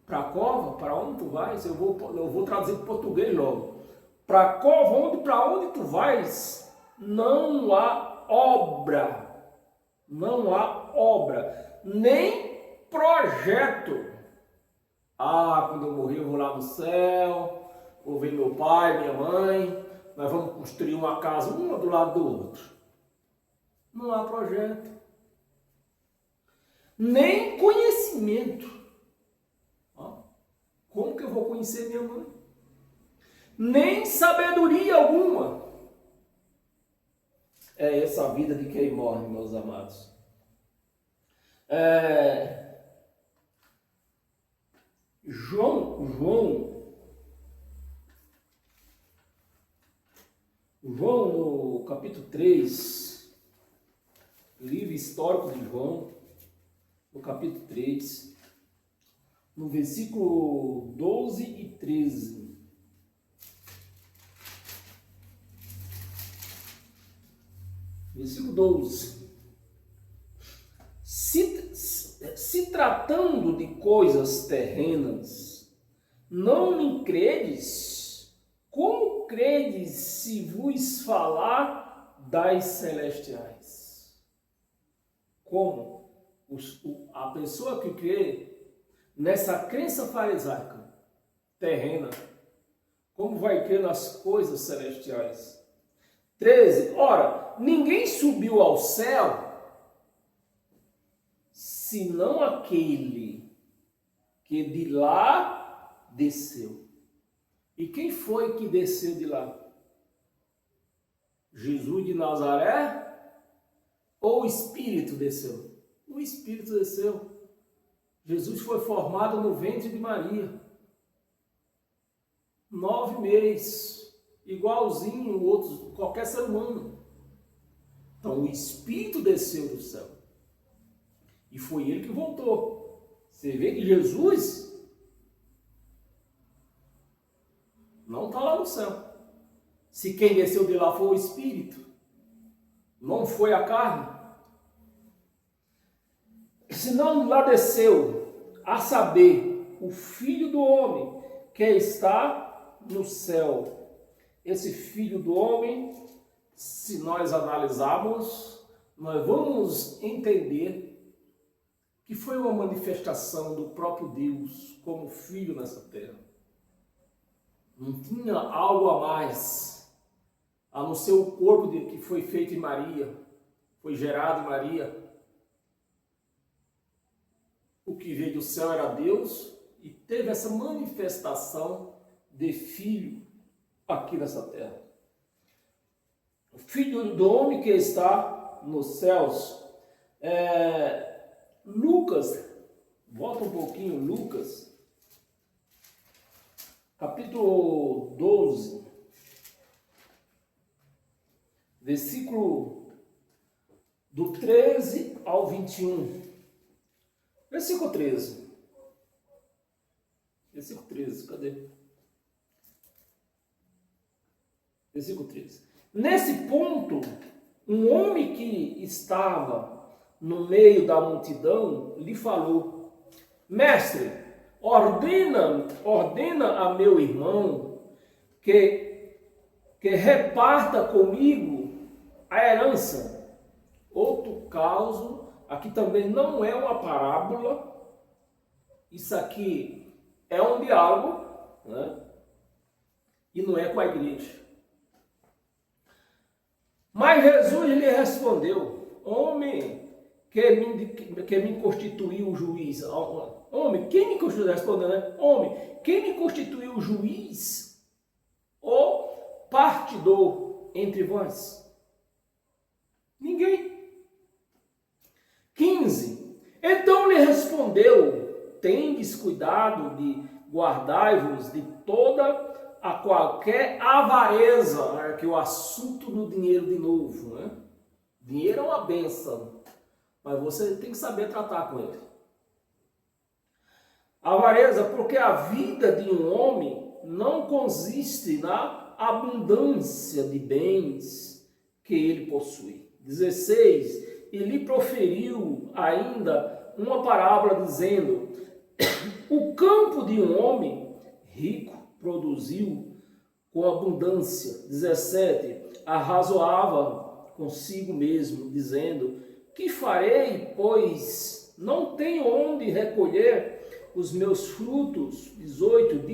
Para a cova, para onde tu vais? Eu vou traduzir para português logo. Para a cova, para onde tu vais, não há obra. Não há obra, nem projeto. Ah, quando eu morrer eu vou lá no céu, vou ver meu pai, minha mãe, nós vamos construir uma casa, uma do lado do outro. Não há projeto. Nem conhecimento. Como que eu vou conhecer minha mãe? Nem sabedoria alguma. É essa a vida de quem morre, meus amados. João, no capítulo 3, livro histórico de João, no capítulo 3, no versículo 12 e 13. Versículo 12. Se tratando de coisas terrenas, não me credes? Como credes se vos falar das celestiais? Como? A pessoa que crê nessa crença farisaica terrena, como vai crer nas coisas celestiais? 13. Ora, ninguém subiu ao céu, senão aquele que de lá desceu. E quem foi que desceu de lá? Jesus de Nazaré? Ou o Espírito desceu? O Espírito desceu. Jesus foi formado no ventre de Maria. 9 meses. Igualzinho outros, qualquer ser humano. Então o Espírito desceu do céu. E foi ele que voltou. Você vê que Jesus não está lá no céu. Se quem desceu de lá foi o Espírito, não foi a carne. Se não lá desceu, a saber, o Filho do Homem que está no céu. Esse Filho do Homem, se nós analisarmos, nós vamos entender que foi uma manifestação do próprio Deus como Filho nessa terra. Não tinha algo a mais, a não ser o corpo que foi feito em Maria, foi gerado em Maria. O que veio do céu era Deus e teve essa manifestação de Filho aqui nessa terra. O Filho do Homem que está nos céus. Lucas, volta um pouquinho, Lucas, capítulo 12, versículo do 13 ao 21. Versículo 13. Versículo 13, cadê? Versículo 13. Nesse ponto, um homem que estava no meio da multidão lhe falou: Mestre, ordena a meu irmão que reparta comigo a herança. Outro caso, aqui também não é uma parábola, isso aqui é um diálogo, né? E não é com a igreja. Mas Jesus lhe respondeu: Homem, que me constituiu o juiz. Homem, quem me constituiu? Respondeu, né? Homem, quem me constituiu o juiz ou partidor entre vós? Ninguém. 15. Então lhe respondeu: tendes cuidado de guardai-vos de toda a qualquer avareza, que é o assunto do dinheiro de novo, né? Dinheiro é uma bênção, mas você tem que saber tratar com ele. Avareza, porque a vida de um homem não consiste na abundância de bens que ele possui. 16. E lhe proferiu ainda uma parábola dizendo: o campo de um homem rico produziu com abundância. 17. Arrazoava consigo mesmo, dizendo: que farei, pois não tenho onde recolher os meus frutos? 18.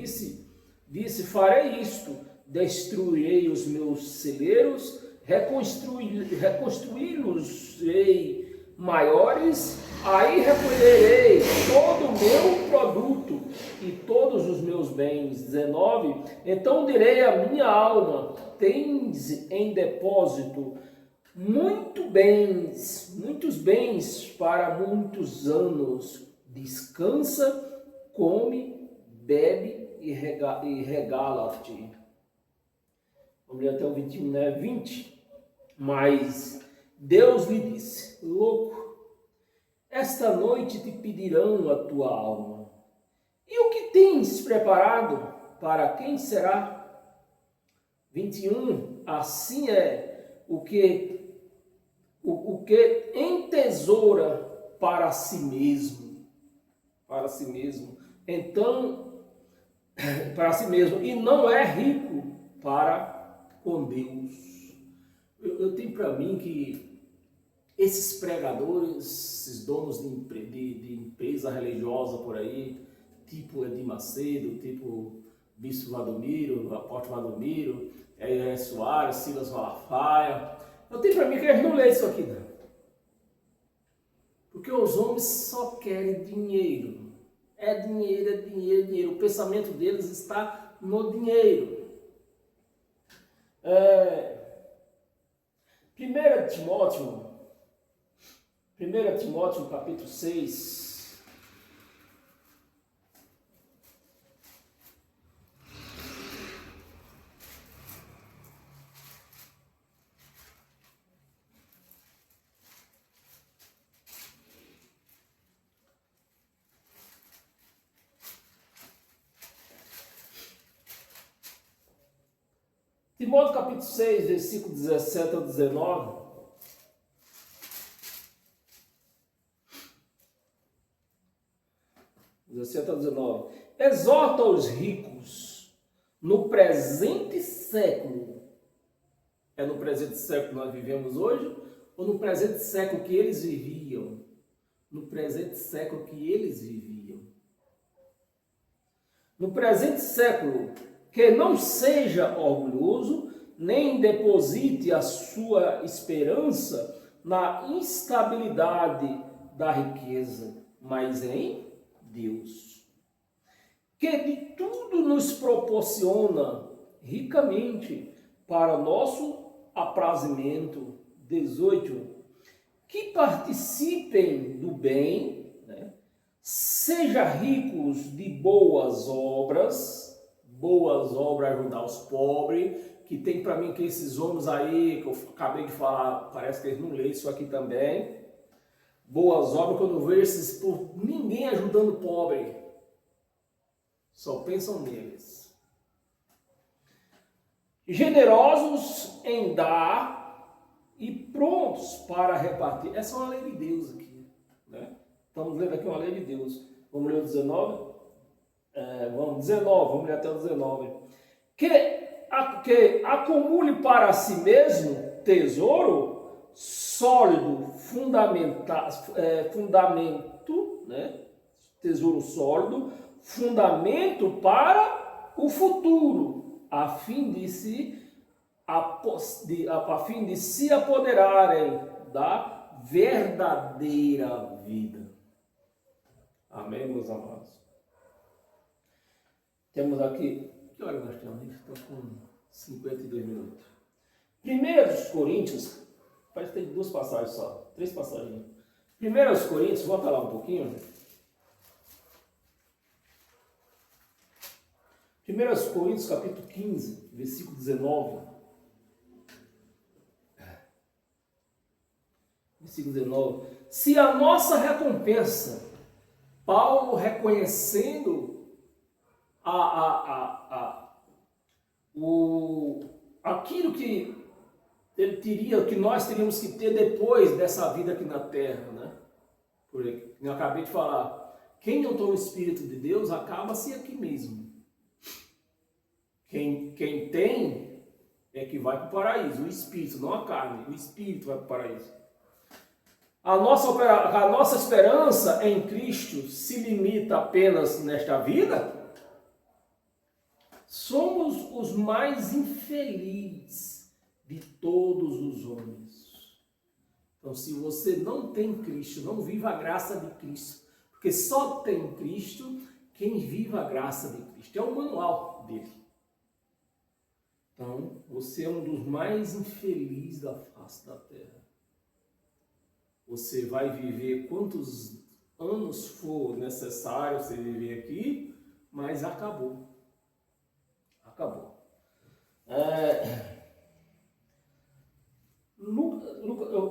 Disse: farei isto, destruirei os meus celeiros, reconstruí-los-ei maiores, aí recolherei todo o meu produto e todos os meus bens. 19. Então direi à minha alma: tens em depósito muitos bens para muitos anos. Descansa, come, bebe e regala-te. Vamos ler até o 21, né? 20. Mas Deus lhe disse: louco, esta noite te pedirão a tua alma. E o que tens preparado, para quem será? 21. Assim é o que entesoura para si mesmo. Para si mesmo. Então, para si mesmo. E não é rico para com Deus. Eu tenho para mim que esses pregadores, esses donos de empresa religiosa por aí, tipo Edir Macedo, tipo Bispo Valdomiro, Apóstolo Valdomiro, Soares, Silas Malafaia, eu tenho para mim que eles não leem isso aqui, não. Porque os homens só querem dinheiro. É dinheiro, é dinheiro, é dinheiro. O pensamento deles está no dinheiro. 1 Timóteo, 1 Timóteo capítulo 6. Timóteo capítulo 6, versículo 17 ao 19. Exorta os ricos no presente século. É no presente século que nós vivemos hoje? Ou no presente século que eles viviam? No presente século que eles viviam. No presente século, que não seja orgulhoso, nem deposite a sua esperança na instabilidade da riqueza, mas em Deus, que de tudo nos proporciona ricamente para nosso aprazimento. 18. Que participem do bem, né? Seja ricos de boas obras, ajudar os pobres, que tem para mim que esses homens aí, que eu acabei de falar, parece que eles não leem isso aqui também. Boas obras, quando eu vejo esses por ninguém ajudando o pobre, só pensam neles. Generosos em dar e prontos para repartir. Essa é uma lei de Deus aqui, né? Estamos lendo aqui uma lei de Deus. Vamos ler o 19? Vamos ler até o 19. Que acumule para si mesmo tesouro sólido, fundamento, né? Tesouro sólido, fundamento para o futuro, a fim de se apoderarem da verdadeira vida. Amém, meus amados? Temos aqui, que hora nós temos? Estamos com 52 minutos. 1 Coríntios, parece que tem 2 passagens só, 3 passagens. 1 Coríntios, volta lá um pouquinho. 1 Coríntios capítulo 15, versículo 19. Versículo 19. Se a nossa recompensa, Paulo reconhecendo aquilo que ele teria, que nós teríamos que ter depois dessa vida aqui na terra, né? Porque eu acabei de falar, quem não tem o Espírito de Deus acaba-se aqui mesmo. Quem tem é que vai para o paraíso, o Espírito, não a carne, o Espírito vai para o paraíso. A nossa esperança em Cristo se limita apenas nesta vida? Somos os mais infelizes de todos os homens. Então, se você não tem Cristo, não viva a graça de Cristo, porque só tem Cristo quem vive a graça de Cristo. É o manual dele. Então, você é um dos mais infelizes da face da terra. Você vai viver quantos anos for necessário você viver aqui, mas acabou. Acabou.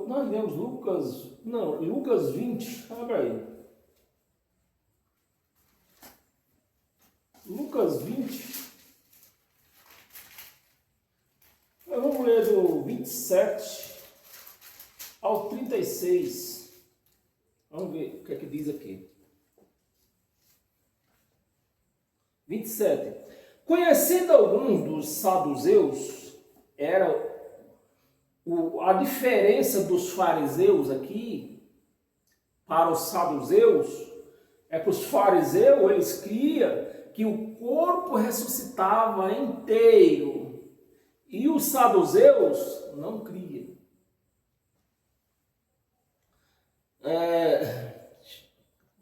Nós vemos Lucas 20, abra aí. Lucas 20. Nós vamos ler do 27 ao 36. Vamos ver o que é que diz aqui. 27. Conhecendo alguns dos saduceus, a diferença dos fariseus aqui para os saduceus é que os fariseus eles criam que o corpo ressuscitava inteiro e os saduceus não criam.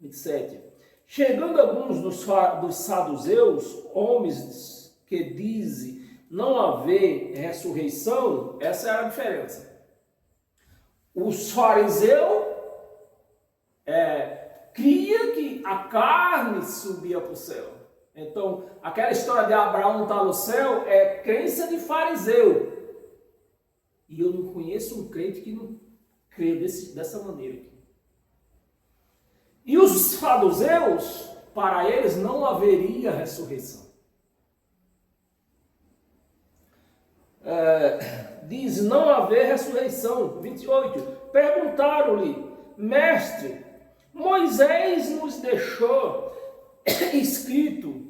27. Chegando alguns dos saduceus, homens que dizem não haver ressurreição, essa era a diferença. Os fariseus cria que a carne subia para o céu. Então, aquela história de Abraão estar no céu é crença de fariseu. E eu não conheço um crente que não crê dessa maneira aqui. E os saduceus, para eles não haveria ressurreição. Diz não haver ressurreição. 28. Perguntaram-lhe, mestre, Moisés nos deixou escrito.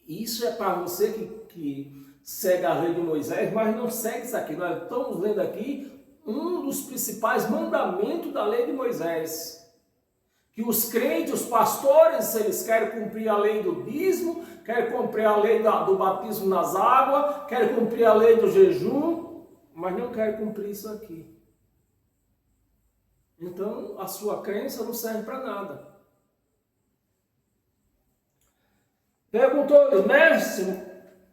Isso é para você que segue a lei de Moisés, mas não segue isso aqui. Nós estamos lendo aqui um dos principais mandamentos da lei de Moisés. Que os crentes, os pastores, eles querem cumprir a lei do dízimo, querem cumprir a lei do batismo nas águas, querem cumprir a lei do jejum, mas não querem cumprir isso aqui. Então, a sua crença não serve para nada. Perguntou-lhe,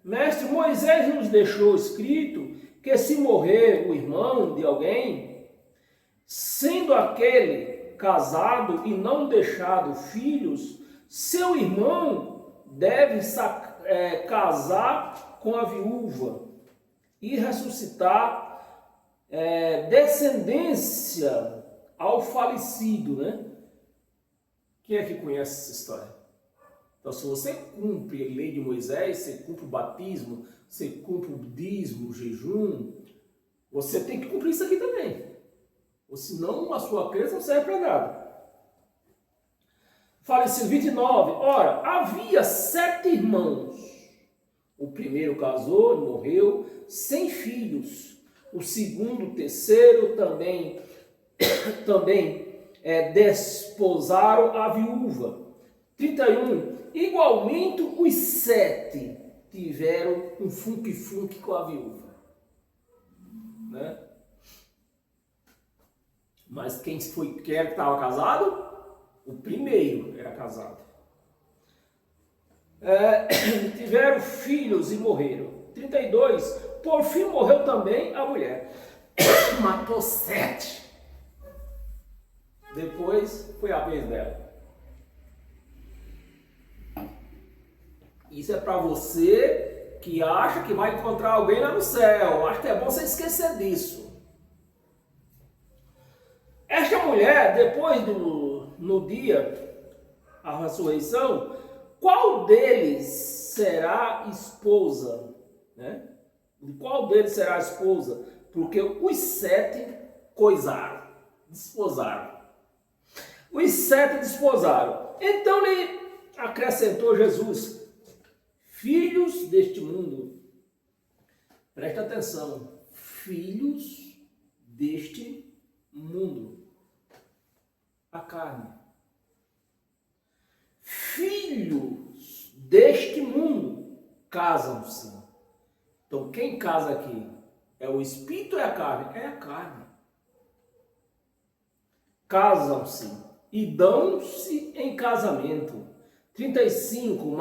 mestre, Moisés nos deixou escrito que se morrer o irmão de alguém, sendo aquele casado e não deixado filhos, seu irmão deve casar com a viúva e ressuscitar descendência ao falecido, né? Quem é que conhece essa história? Então, se você cumpre a lei de Moisés, você cumpre o batismo, você cumpre o dízimo, o jejum, você tem que cumprir isso aqui também. Ou senão a sua crença não serve para nada. Falecido 29. Ora, havia 7 irmãos. O primeiro casou, morreu, sem filhos. O segundo, o terceiro também desposaram a viúva. 31. Igualmente os 7 tiveram um funque-funque com a viúva. Né? Mas quem era que estava casado? O primeiro era casado. Tiveram filhos e morreram. 32. Por fim morreu também a mulher. Matou 7. Depois foi a vez dela. Isso é para você que acha que vai encontrar alguém lá no céu. Acho que é bom você esquecer disso. Esta mulher, depois no dia, a ressurreição, qual deles será esposa? Né? Qual deles será a esposa? Porque os 7 coisaram, desposaram. Os 7 desposaram. Então lhe acrescentou Jesus, filhos deste mundo. Presta atenção, filhos deste mundo. A carne. Filhos deste mundo casam-se. Então quem casa aqui? É o espírito ou é a carne? É a carne. Casam-se e dão-se em casamento. 35,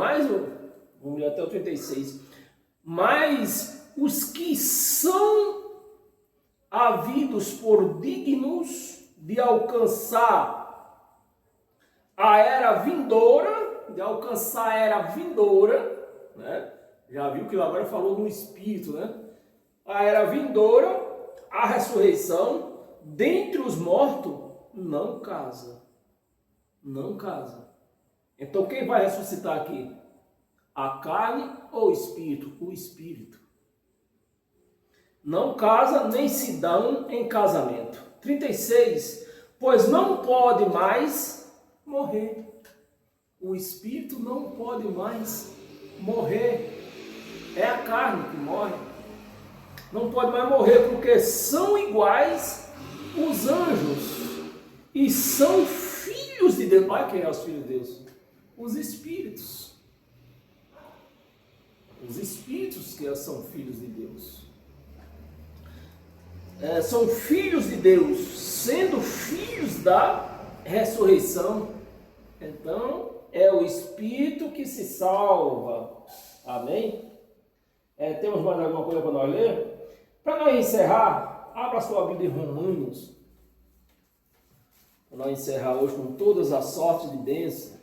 vamos ler até o 36. Mas os que são havidos por dignos de alcançar a era vindoura, né? Já viu que agora falou no espírito, né? A era vindoura, a ressurreição, dentre os mortos, não casa. Não casa. Então quem vai ressuscitar aqui? A carne ou o espírito? O espírito. Não casa nem se dão em casamento. 36. Pois não pode mais morrer. O espírito não pode mais morrer. É a carne que morre. Não pode mais morrer porque são iguais os anjos e são filhos de Deus. Olha quem é os filhos de Deus? Os espíritos. Os espíritos que são filhos de Deus. São filhos de Deus, sendo filhos da ressurreição. Então, é o Espírito que se salva. Amém? Temos mais alguma coisa para nós ler? Para nós encerrar, abra sua Bíblia em para nós encerrar hoje com todas as sortes de bênção.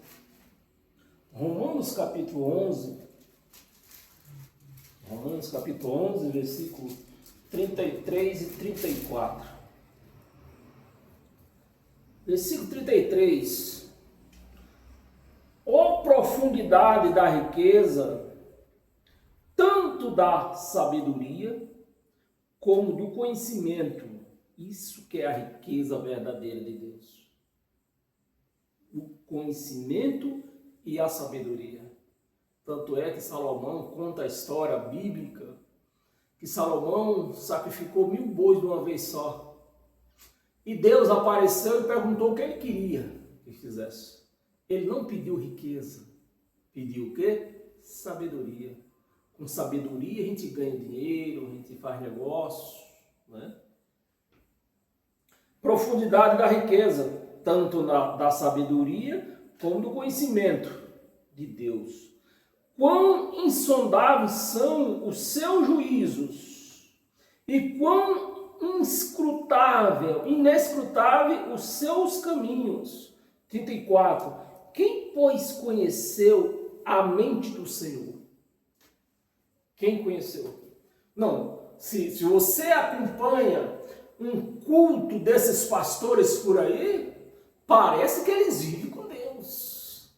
Romanos capítulo 11, versículo 33 e 34. Versículo 33. Ó profundidade da riqueza, tanto da sabedoria como do conhecimento. Isso que é a riqueza verdadeira de Deus. O conhecimento e a sabedoria. Tanto é que Salomão conta a história bíblica que Salomão sacrificou 1000 bois de uma vez só. E Deus apareceu e perguntou o que ele queria que fizesse. Ele não pediu riqueza, pediu o quê? Sabedoria. Com sabedoria a gente ganha dinheiro, a gente faz negócio, né? Profundidade da riqueza, tanto da sabedoria como do conhecimento de Deus. Quão insondáveis são os seus juízos e quão inescrutável os seus caminhos. 34. Quem, pois, conheceu a mente do Senhor? Quem conheceu? Não, se você acompanha um culto desses pastores por aí, parece que eles vivem com Deus.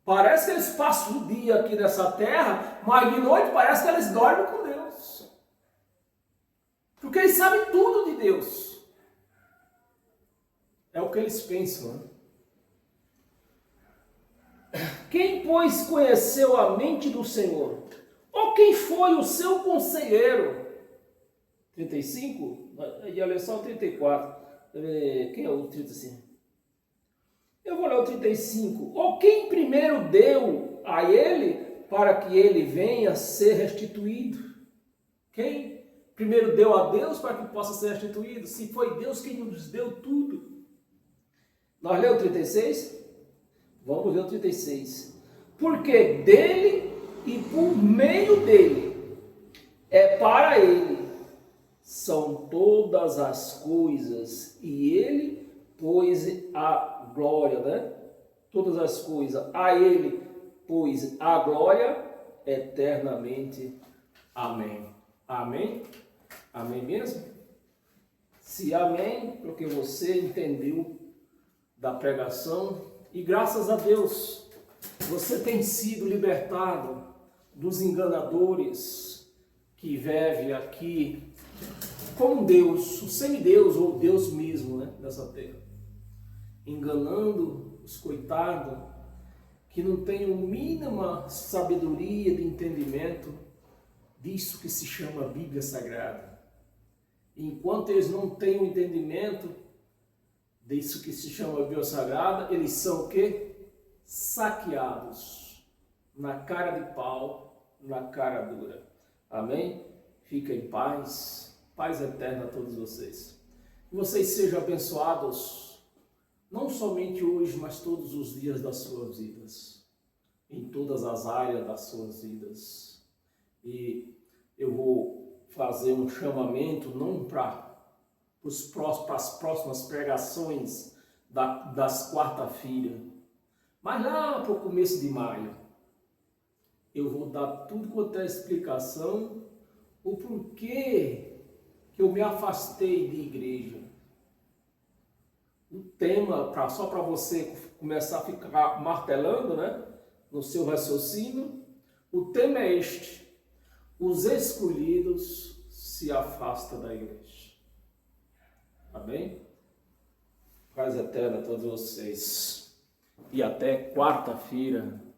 Parece que eles passam o dia aqui nessa terra, mas de noite parece que eles dormem com Deus. Porque eles sabem tudo de Deus. É o que eles pensam, né? Quem, pois, conheceu a mente do Senhor? Ou quem foi o seu conselheiro? 35? E a lição 34. Quem é o 35? Eu vou ler o 35. Ou quem primeiro deu a ele para que ele venha a ser restituído? Quem primeiro deu a Deus para que possa ser restituído? Se foi Deus quem nos deu tudo. Nós lemos o 36? Vamos ler o 36. Porque dele e por meio dele, é para ele, são todas as coisas, e ele pôs a glória, né? Todas as coisas, a ele pôs a glória eternamente. Amém. Amém? Amém mesmo? Se amém, porque você entendeu da pregação, e graças a Deus, você tem sido libertado dos enganadores que vivem aqui como Deus, o semideus ou Deus mesmo, né, dessa terra. Enganando os coitados que não têm a mínima sabedoria de entendimento disso que se chama Bíblia Sagrada. Enquanto eles não têm o entendimento disso que se chama Bíblia Sagrada, eles são o quê? Saqueados, na cara de pau, na cara dura. Amém? Fica em paz, paz eterna a todos vocês. Que vocês sejam abençoados, não somente hoje, mas todos os dias das suas vidas, em todas as áreas das suas vidas. E eu vou fazer um chamamento, não para as próximas pregações das quarta-feira, mas lá para o começo de maio, eu vou dar tudo quanto é explicação, o porquê que eu me afastei de igreja. O tema, só para você começar a ficar martelando, né, no seu raciocínio, o tema é este: os escolhidos se afastam da igreja. Amém? Paz eterna a todos vocês. E até quarta-feira.